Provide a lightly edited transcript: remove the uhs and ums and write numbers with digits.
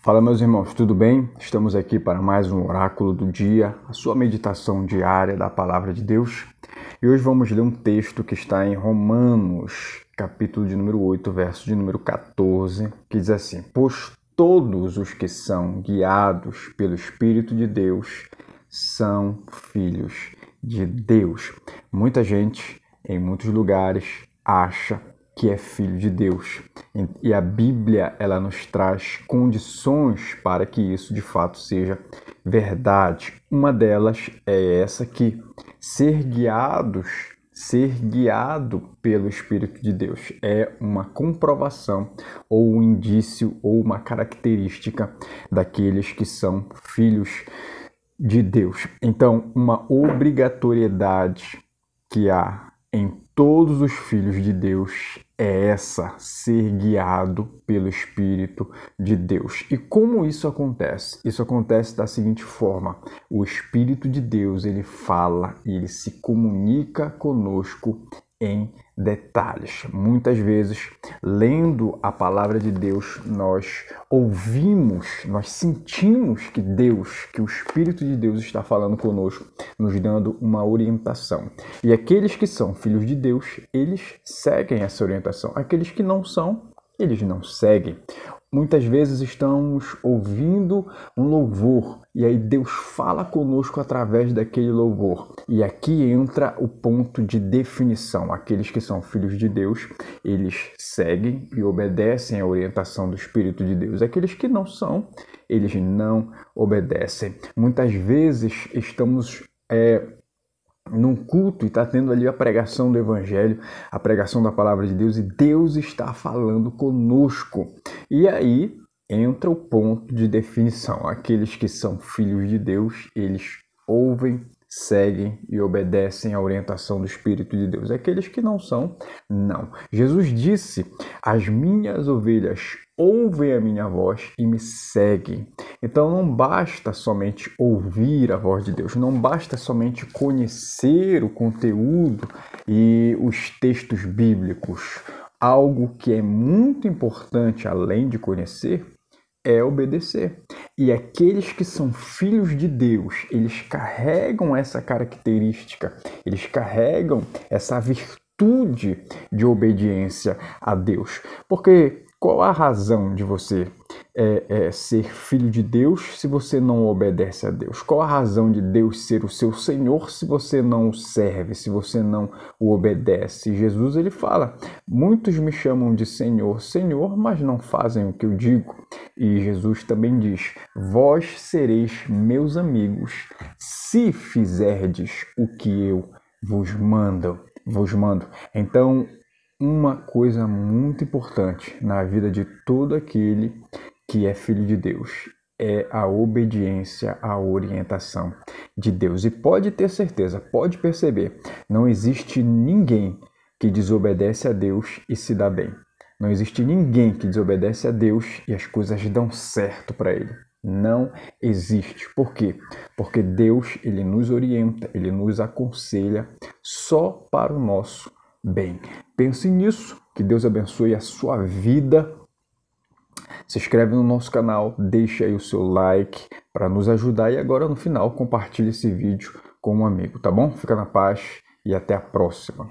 Fala, meus irmãos, tudo bem? Estamos aqui para mais um oráculo do dia, a sua meditação diária da palavra de Deus. E hoje vamos ler um texto que está em Romanos, capítulo de número 8, verso de número 14, que diz assim: Pois todos os que são guiados pelo Espírito de Deus são filhos de Deus. Muita gente, em muitos lugares, acha que é filho de Deus. E a Bíblia, ela nos traz condições para que isso de fato seja verdade. Uma delas é essa aqui: ser guiado pelo Espírito de Deus é uma comprovação ou um indício ou uma característica daqueles que são filhos de Deus. Então, uma obrigatoriedade que há em todos os filhos de Deus é essa: ser guiado pelo Espírito de Deus. E como isso acontece? Isso acontece da seguinte forma: o Espírito de Deus, ele fala e ele se comunica conosco em detalhes. Muitas vezes, lendo a palavra de Deus, nós ouvimos, nós sentimos que o Espírito de Deus está falando conosco, nos dando uma orientação. E aqueles que são filhos de Deus, eles seguem essa orientação. Aqueles que não são, eles não seguem. Muitas vezes estamos ouvindo um louvor e aí Deus fala conosco através daquele louvor. E aqui entra o ponto de definição. Aqueles que são filhos de Deus, eles seguem e obedecem à orientação do Espírito de Deus. Aqueles que não são, eles não obedecem. Muitas vezes estamos num culto e está tendo ali a pregação do Evangelho, a pregação da Palavra de Deus, e Deus está falando conosco. E aí entra o ponto de definição. Aqueles que são filhos de Deus, eles ouvem, seguem e obedecem à orientação do Espírito de Deus. Aqueles que não são, não. Jesus disse: as minhas ovelhas ouvem a minha voz e me seguem. Então não basta somente ouvir a voz de Deus, não basta somente conhecer o conteúdo e os textos bíblicos. Algo que é muito importante, além de conhecer, é obedecer. E aqueles que são filhos de Deus, eles carregam essa característica, eles carregam essa virtude de obediência a Deus. Porque qual a razão de você ser filho de Deus se você não obedece a Deus? Qual a razão de Deus ser o seu Senhor se você não o serve, se você não o obedece? Jesus, ele fala: muitos me chamam de Senhor, Senhor, mas não fazem o que eu digo. E Jesus também diz: vós sereis meus amigos se fizerdes o que eu vos mando. Então, uma coisa muito importante na vida de todo aquele que é filho de Deus é a obediência à orientação de Deus. E pode ter certeza, pode perceber, não existe ninguém que desobedece a Deus e se dá bem. Não existe ninguém que desobedece a Deus e as coisas dão certo para ele. Não existe. Por quê? Porque Deus, ele nos orienta, ele nos aconselha só para o nosso bem. Pense nisso, que Deus abençoe a sua vida. Se inscreve no nosso canal, deixa aí o seu like para nos ajudar e agora no final compartilhe esse vídeo com um amigo, tá bom? Fica na paz e até a próxima.